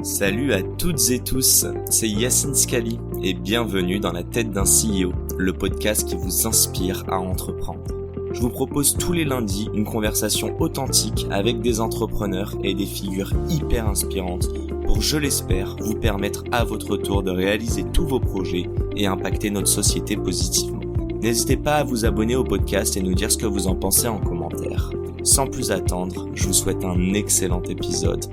Salut à toutes et tous, c'est Yacine Scali et bienvenue dans la tête d'un CEO, le podcast qui vous inspire à entreprendre. Je vous propose tous les lundis une conversation authentique avec des entrepreneurs et des figures hyper inspirantes pour, je l'espère, vous permettre à votre tour de réaliser tous vos projets et impacter notre société positivement. N'hésitez pas à vous abonner au podcast et nous dire ce que vous en pensez en commentaire. Sans plus attendre, je vous souhaite un excellent épisode.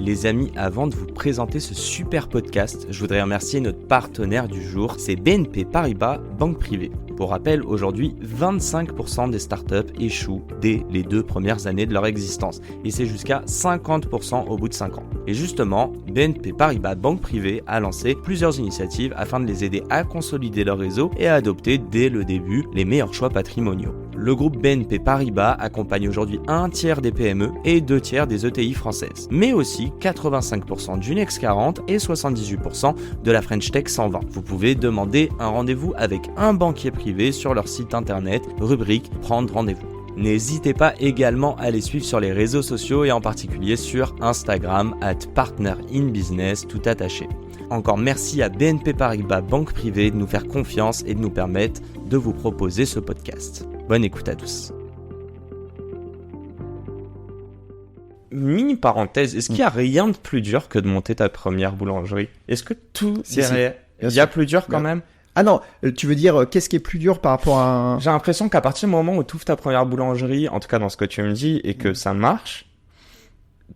Les amis, avant de vous présenter ce super podcast, je voudrais remercier notre partenaire du jour, c'est BNP Paribas Banque Privée. Pour rappel, aujourd'hui, 25% des startups échouent dès les 2 premières années de leur existence et c'est jusqu'à 50% au bout de 5 ans. Et justement, BNP Paribas Banque Privée a lancé plusieurs initiatives afin de les aider à consolider leur réseau et à adopter dès le début les meilleurs choix patrimoniaux. Le groupe BNP Paribas accompagne aujourd'hui 1/3 des PME et 2/3 des ETI françaises, mais aussi 85% du Next 40 et 78% de la French Tech 120. Vous pouvez demander un rendez-vous avec un banquier privé sur leur site internet, rubrique Prendre rendez-vous. N'hésitez pas également à les suivre sur les réseaux sociaux et en particulier sur Instagram @partnerinbusiness tout attaché. Encore merci à BNP Paribas Banque Privée de nous faire confiance et de nous permettre de vous proposer ce podcast. Bonne écoute à tous. Mini parenthèse, est-ce qu'il y a rien de plus dur que de monter ta première boulangerie? Est-ce que tout derrière, il y a plus dur quand même? Ah non, tu veux dire qu'est-ce qui est plus dur par rapport à un... J'ai l'impression qu'à partir du moment où tu ouvres ta première boulangerie, en tout cas dans ce que tu me dis, et que ça marche,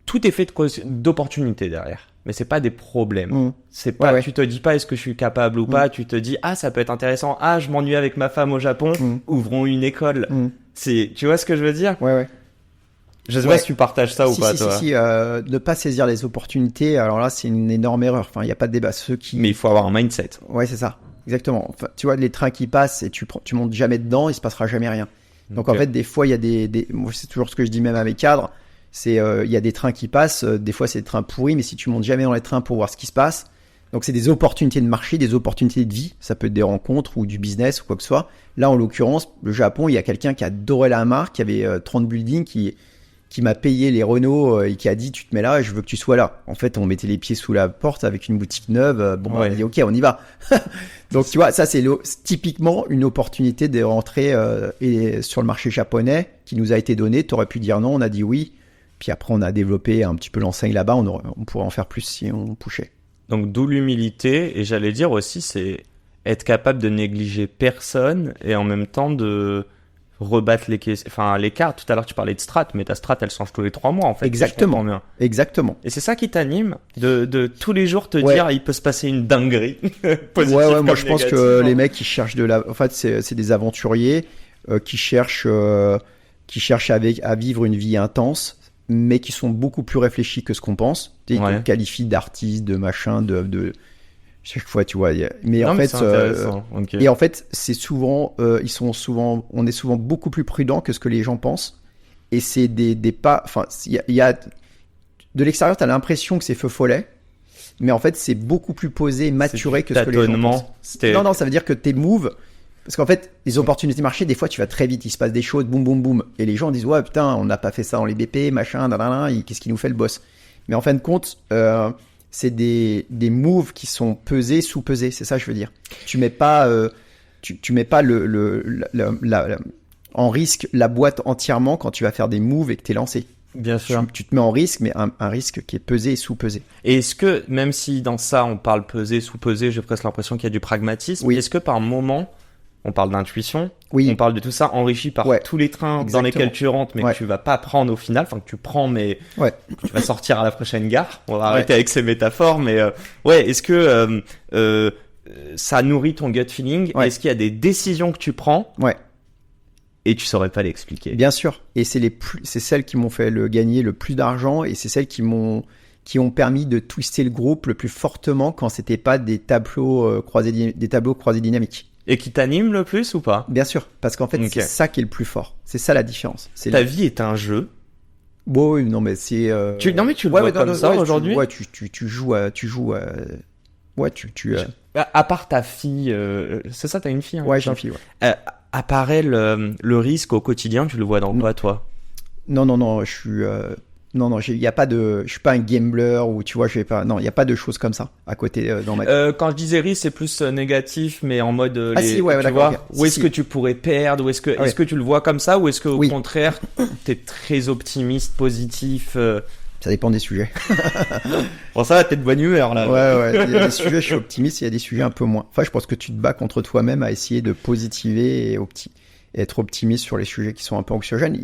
tout est fait d'opportunités derrière. Mais c'est pas des problèmes. C'est pas, tu te dis pas est-ce que je suis capable ou pas, tu te dis ça peut être intéressant, je m'ennuie avec ma femme au Japon, ouvrons une école. Tu vois ce que je veux dire? Ouais. Je sais pas si tu partages ça ou pas, toi. Ne pas saisir les opportunités, alors là, c'est une énorme erreur. Enfin, il y a pas de débat. Mais il faut avoir un mindset. Ouais, c'est ça. Exactement. Enfin, tu vois, les trains qui passent et tu montes jamais dedans, il se passera jamais rien. Donc, en fait, des fois, il y a moi, c'est toujours ce que je dis même à mes cadres. C'est, il y a des trains qui passent. Des fois, c'est des trains pourris, mais si tu montes jamais dans les trains pour voir ce qui se passe. Donc, c'est des opportunités de marché, des opportunités de vie. Ça peut être des rencontres ou du business ou quoi que ce soit. Là, en l'occurrence, le Japon, il y a quelqu'un qui adorait la marque, qui avait 30 buildings, qui m'a payé les Renault et qui a dit tu te mets là et je veux que tu sois là. En fait, on mettait les pieds sous la porte avec une boutique neuve. On a dit ok, on y va. Donc tu vois, ça c'est typiquement une opportunité de rentrer sur le marché japonais qui nous a été donnée. Tu aurais pu dire non, on a dit oui. Puis après, on a développé un petit peu l'enseigne là-bas. On pourrait en faire plus si on pushait. Donc d'où l'humilité, et j'allais dire aussi, c'est être capable de négliger personne et en même temps de rebattre les cartes. Tout à l'heure, tu parlais de strat, mais ta strat, elle change tous les 3 mois, en fait. Exactement. Exactement. Et c'est ça qui t'anime, de tous les jours te dire, il peut se passer une dinguerie. Moi, je pense que les mecs qui cherchent en fait, c'est des aventuriers, qui cherchent à vivre une vie intense, mais qui sont beaucoup plus réfléchis que ce qu'on pense. Ils te qualifient d'artistes, de machin, de chaque fois, tu vois. Mais en fait, et en fait, c'est souvent, on est souvent beaucoup plus prudent que ce que les gens pensent. Et c'est des pas, enfin, il y a de l'extérieur, t'as l'impression que c'est feu follet, mais en fait, c'est beaucoup plus posé, maturé que ce que les gens pensent. Non, ça veut dire que tes moves, parce qu'en fait, les opportunités marché, des fois, tu vas très vite, il se passe des choses, boum, boum, boum, et les gens disent ouais, putain, on n'a pas fait ça dans les BP, machin, qu'est-ce qui nous fait le boss? Mais en fin de compte, c'est des moves qui sont pesés, sous-pesés, c'est ça que je veux dire. Tu mets pas, tu mets pas en risque la boîte entièrement quand tu vas faire des moves et que t'es lancé. Bien sûr. Tu te mets en risque, mais un risque qui est pesé et sous-pesé. Et est-ce que, même si dans ça on parle pesé, sous-pesé, j'ai presque l'impression qu'il y a du pragmatisme, est-ce que par moment, on parle d'intuition, on parle de tout ça enrichi par tous les trains dans lesquels tu rentres, mais que tu vas pas prendre au final, enfin que tu prends, mais tu vas sortir à la prochaine gare. On va arrêter avec ces métaphores, mais est-ce que ça nourrit ton gut feeling? Est-ce qu'il y a des décisions que tu prends et tu saurais pas l'expliquer? Bien sûr. Et c'est celles qui m'ont fait gagner le plus d'argent et c'est celles qui ont permis de twister le groupe le plus fortement quand c'était pas des tableaux croisés dynamiques. Et qui t'anime le plus ou pas? Bien sûr, parce qu'en fait, c'est ça qui est le plus fort. C'est ça la différence. Ta vie est un jeu. Bon, non, mais c'est. Non, mais tu le vois comme ça aujourd'hui. Tu joues. À part ta fille, c'est ça, t'as une fille? Ouais, j'ai une fille. Apparaît le risque au quotidien. Tu le vois dans quoi, toi? Non, je suis. Non, il y a pas de, je suis pas un gambler ou tu vois, je vais pas, non, il y a pas de choses comme ça à côté dans ma vie. Quand je disais risque, c'est plus négatif, mais en mode si, ouais, tu d'accord, vois, okay. où est-ce que tu pourrais perdre, ou est-ce que tu le vois comme ça, ou est-ce que au contraire, t'es très optimiste, positif. Ça dépend des sujets. Bon, ça, t'es de bonne humeur là. Ouais. Il y a des sujets, je suis optimiste, il y a des sujets un peu moins. Enfin, je pense que tu te bats contre toi-même à essayer de positiver et être optimiste sur les sujets qui sont un peu anxiogènes.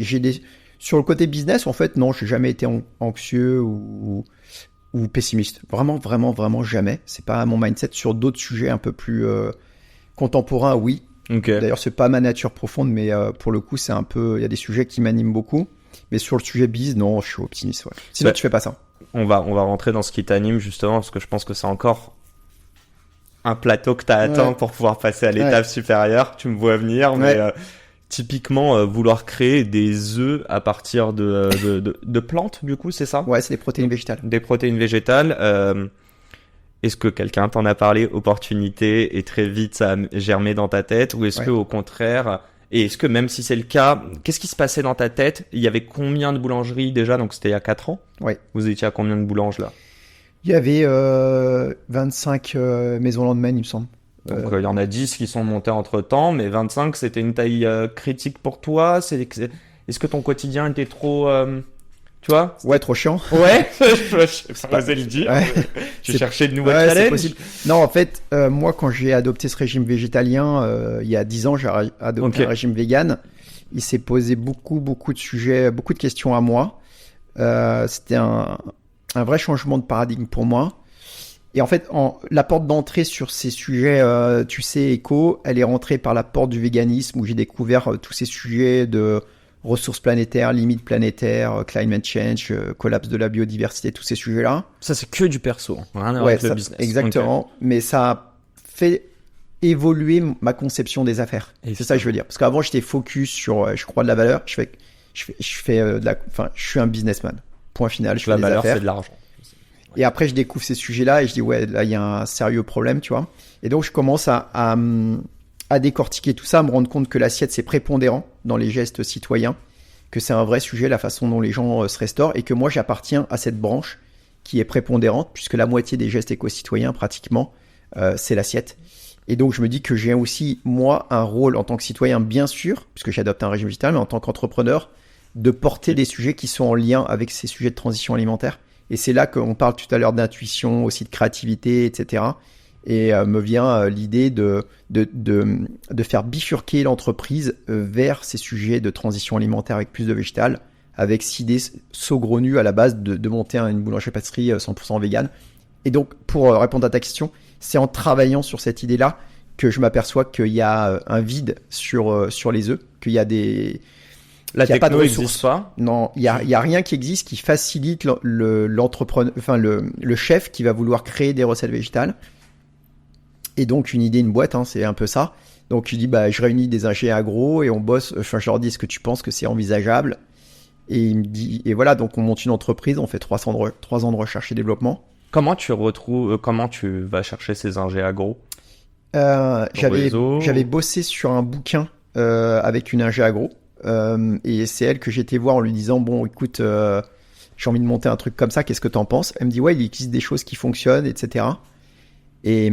Sur le côté business, en fait, non, j'ai jamais été anxieux ou pessimiste. Vraiment jamais. C'est pas mon mindset. Sur d'autres sujets un peu plus contemporains, oui. Okay. D'ailleurs, c'est pas ma nature profonde, mais pour le coup, c'est un peu, il y a des sujets qui m'animent beaucoup. Mais sur le sujet biz, non, je suis optimiste. Ouais. Sinon, tu fais pas ça. On va rentrer dans ce qui t'anime justement, parce que je pense que c'est encore un plateau que t'as atteint pour pouvoir passer à l'étape supérieure. Tu me vois venir, mais typiquement vouloir créer des œufs à partir de plantes, du coup, c'est ça? Ouais, c'est des protéines végétales. Des protéines végétales. Est-ce que quelqu'un t'en a parlé, opportunité, et très vite ça a germé dans ta tête, ou est-ce que au contraire, et est-ce que même si c'est le cas, qu'est-ce qui se passait dans ta tête? Il y avait combien de boulangeries déjà? Donc c'était il y a 4 ans. Ouais. Vous étiez à combien de boulanges là? Il y avait 25 maisons lendemain, il me semble. Donc il y en a 10 qui sont montées entre temps, mais 25 c'était une taille critique pour toi. Est-ce que ton quotidien était trop, tu vois? Ouais, trop chiant. Ouais, je pas osé le dire. Ouais. J'ai cherché de nouveaux challenges. C'est possible. Non, en fait, moi quand j'ai adopté ce régime végétalien, il y a 10 ans, j'ai adopté un régime vegan. Il s'est posé beaucoup de sujets, beaucoup de questions à moi. C'était un vrai changement de paradigme pour moi. Et en fait, la porte d'entrée sur ces sujets, tu sais, éco, elle est rentrée par la porte du véganisme où j'ai découvert tous ces sujets de ressources planétaires, limites planétaires, climate change, collapse de la biodiversité, tous ces sujets-là. Ça, c'est que du perso, rien à voir avec le business. Exactement. Okay. Mais ça a fait évoluer ma conception des affaires. Et c'est ça que je veux dire. Parce qu'avant, j'étais focus sur, je crois de la valeur. Je suis un businessman. Point final. Je fais des valeur, affaires. C'est de l'argent. Et après, je découvre ces sujets-là et je dis, ouais, là, il y a un sérieux problème, tu vois. Et donc, je commence à décortiquer tout ça, à me rendre compte que l'assiette, c'est prépondérant dans les gestes citoyens, que c'est un vrai sujet, la façon dont les gens se restaurent, et que moi, j'appartiens à cette branche qui est prépondérante, puisque la moitié des gestes éco-citoyens, pratiquement, c'est l'assiette. Et donc, je me dis que j'ai aussi, moi, un rôle en tant que citoyen, bien sûr, puisque j'adopte un régime végétal, mais en tant qu'entrepreneur, de porter des sujets qui sont en lien avec ces sujets de transition alimentaire. Et c'est là qu'on parle tout à l'heure d'intuition, aussi de créativité, etc. Et me vient l'idée de faire bifurquer l'entreprise vers ces sujets de transition alimentaire avec plus de végétal, avec cette idée saugrenue à la base de monter une boulangerie-pâtisserie 100% vegan. Et donc, pour répondre à ta question, c'est en travaillant sur cette idée-là que je m'aperçois qu'il y a un vide sur les œufs, qu'il y a des... La techno n'existe pas. Non, il y a rien qui existe qui facilite l'entrepreneur, enfin le chef qui va vouloir créer des recettes végétales. Et donc une idée, une boîte, hein, c'est un peu ça. Donc je dis je réunis des ingés agro et on bosse. Enfin, je leur dis, est-ce que tu penses que c'est envisageable? Et il me dit, et voilà, donc on monte une entreprise, on fait 3 ans de recherche et développement. Comment tu vas chercher ces ingés agro? J'avais bossé sur un bouquin avec une ingé agro. Et c'est elle que j'ai été voir en lui disant, bon, écoute, j'ai envie de monter un truc comme ça, qu'est-ce que t'en penses? Elle me dit, ouais, il existe des choses qui fonctionnent, etc. Et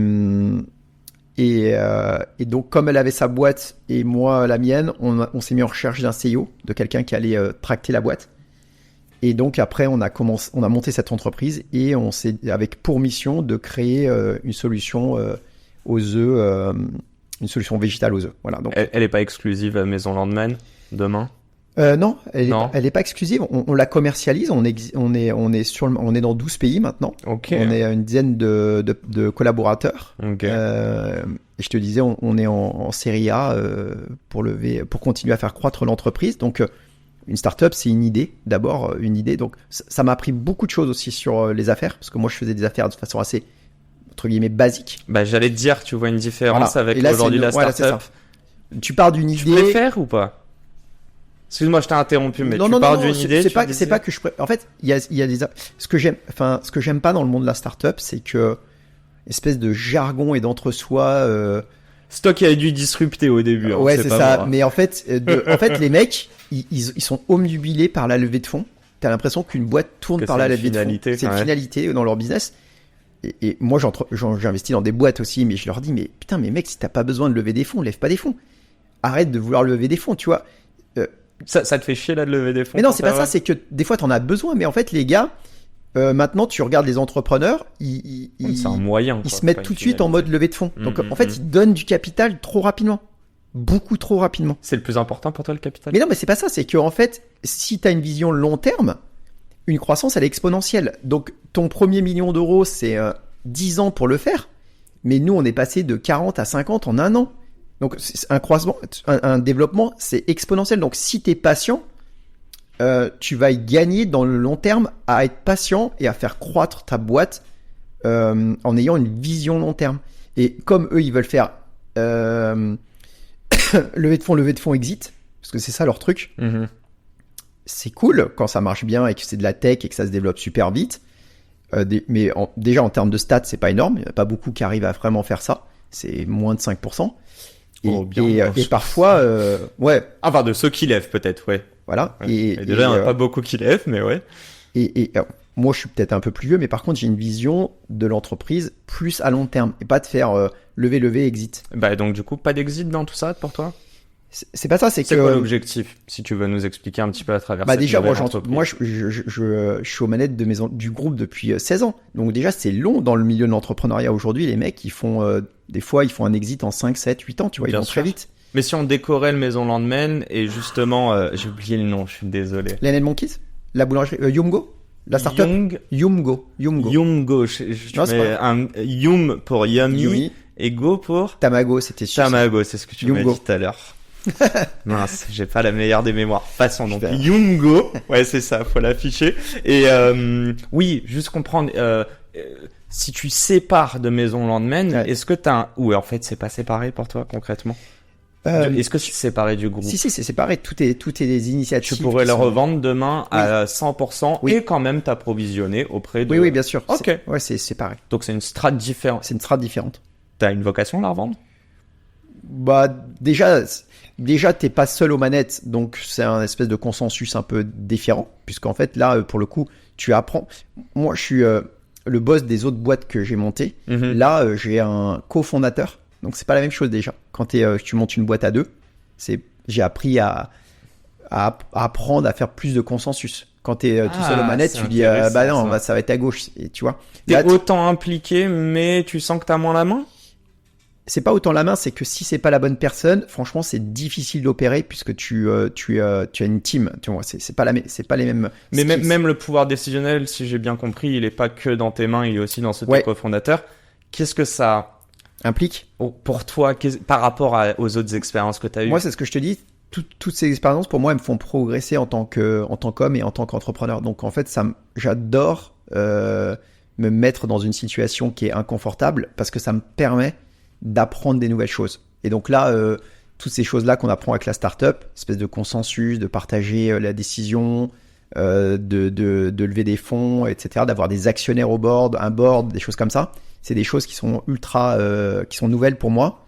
donc, comme elle avait sa boîte et moi la mienne, on s'est mis en recherche d'un CEO, de quelqu'un qui allait tracter la boîte. Et donc après, on a monté cette entreprise et on s'est avec pour mission de créer une solution aux œufs, une solution végétale aux œufs. Voilà. Donc elle est pas exclusive à Maison Landman demain? Non, elle est pas exclusive. On la commercialise. On est dans 12 pays maintenant. Okay. On est une dizaine de collaborateurs. Okay. Et je te disais, on est en série A pour continuer à faire croître l'entreprise. Donc, une startup, c'est une idée. D'abord, une idée. Donc, ça m'a appris beaucoup de choses aussi sur les affaires, parce que moi, je faisais des affaires de façon assez entre guillemets basique. J'allais te dire, tu vois une différence avec aujourd'hui la startup. Tu pars d'une idée. Tu préfères ou pas? Excuse-moi, je t'ai interrompu, mais tu pars d'une idée. C'est pas que je préfère. En fait, il y a des. Ce que j'aime pas dans le monde de la startup, c'est que espèce de jargon et d'entre-soi. C'est toi qui as dû disrupter au début. Ouais, c'est ça. Moi. Mais en fait, les mecs, ils sont omnubilés par la levée de fonds. t'as l'impression qu'une boîte tourne par la levée de fonds. C'est une finalité dans leur business. Et moi, j'investis dans des boîtes aussi, mais je leur dis, mais putain, mais mec, si t'as pas besoin de lever des fonds, lève pas des fonds. Arrête de vouloir lever des fonds, tu vois. Ça te fait chier là de lever des fonds? Mais non, c'est pas ça, c'est que des fois t'en as besoin, mais en fait, les gars, maintenant, tu regardes les entrepreneurs, c'est un moyen. Ils se mettent tout de suite en mode levée de fonds. Donc, en fait, ils donnent du capital trop rapidement. Beaucoup trop rapidement. C'est le plus important pour toi, le capital? Mais non, mais c'est pas ça, c'est que en fait, si t'as une vision long terme, une croissance, elle est exponentielle. Donc, ton premier 1 million d'euros, c'est 10 ans pour le faire. Mais nous, on est passé de 40 à 50 en 1 an. Donc, c'est un croissement, un développement, c'est exponentiel. Donc, si tu es patient, tu vas y gagner dans le long terme à être patient et à faire croître ta boîte en ayant une vision long terme. Et comme eux, ils veulent faire levée de fonds, exit, parce que c'est ça leur truc. C'est cool quand ça marche bien et que c'est de la tech et que ça se développe super vite. Mais déjà, en termes de stats, c'est pas énorme. Il n'y en a pas beaucoup qui arrivent à vraiment faire ça. C'est moins de 5%. Et parfois, ouais. Enfin, de ceux qui lèvent, peut-être, ouais. Voilà. Ouais. Et déjà, il n'y en a pas beaucoup qui lèvent, mais ouais. Alors, moi, je suis peut-être un peu plus vieux, mais par contre, j'ai une vision de l'entreprise plus à long terme et pas de faire lever, exit. Bah, donc, du coup, pas d'exit dans tout ça pour toi? C'est pas ça, c'est quoi l'objectif? Si tu veux nous expliquer un petit peu à travers bah cette déjà, entreprise. moi, je suis aux manettes du groupe depuis 16 ans. Donc déjà, c'est long dans le milieu de l'entrepreneuriat aujourd'hui. Les mecs, ils font des fois, ils font un exit en 5, 7, 8 ans, tu vois, ils vont très vite. Mais si on décorait le Maison Landmen et justement, j'ai oublié le nom, je suis désolé. Lionel Monkeys, la boulangerie, Yumgo, la startup. Yumgo. Yumgo, je mets un Yum pour Yummy et Go pour Tamago, c'était sûr. Tamago, c'est ce que tu m'as dit tout à l'heure. Mince, j'ai pas la meilleure des mémoires. Passons donc. Yumgo, ouais, c'est ça, faut l'afficher. Et oui, juste comprendre. Si tu sépares de Maison Landmen, est-ce que t'as ou en fait c'est pas séparé pour toi concrètement? Est-ce que c'est séparé du groupe? Si, c'est séparé. Tout est des initiatives. Tu pourrais le revendre demain à 100% et quand même t'approvisionner auprès de. Oui, bien sûr. Ok. Ouais, c'est séparé. Donc c'est une strate différente. C'est une strate différente. T'as une vocation à la revendre? Bah déjà t'es pas seul aux manettes, donc c'est un espèce de consensus un peu différent, puisqu'en fait là pour le coup tu apprends. Moi je suis le boss des autres boîtes que j'ai montées. Là j'ai un cofondateur, donc c'est pas la même chose déjà. Quand tu montes une boîte à deux, j'ai appris à apprendre à faire plus de consensus. Quand t'es tout seul aux manettes, tu dis bah non, ça va être à gauche, et tu vois. T'es autant impliqué, mais tu sens que t'as moins la main. C'est pas autant la main, c'est que si c'est pas la bonne personne, franchement, c'est difficile d'opérer puisque tu as une team. Tu vois, c'est pas les mêmes. Mais même le pouvoir décisionnel, si j'ai bien compris, il est pas que dans tes mains, il est aussi dans ceux de tes cofondateurs. Qu'est-ce que ça implique pour toi par rapport aux autres expériences que tu as eues? Moi, c'est ce que je te dis. Toutes ces expériences, pour moi, elles me font progresser en tant qu'homme et en tant qu'entrepreneur. Donc, en fait, j'adore me mettre dans une situation qui est inconfortable parce que ça me permet d'apprendre des nouvelles choses. Et donc là, toutes ces choses-là qu'on apprend avec la startup, espèce de consensus, de partager la décision, de lever des fonds, etc., d'avoir des actionnaires au board, un board, des choses comme ça, c'est des choses qui sont qui sont nouvelles pour moi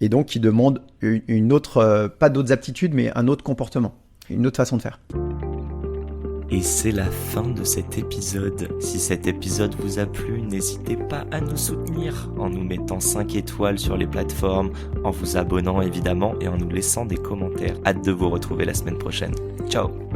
et donc qui demandent une autre, pas d'autres aptitudes, mais un autre comportement, une autre façon de faire. Et c'est la fin de cet épisode. Si cet épisode vous a plu, n'hésitez pas à nous soutenir en nous mettant 5 étoiles sur les plateformes, en vous abonnant évidemment et en nous laissant des commentaires. Hâte de vous retrouver la semaine prochaine. Ciao!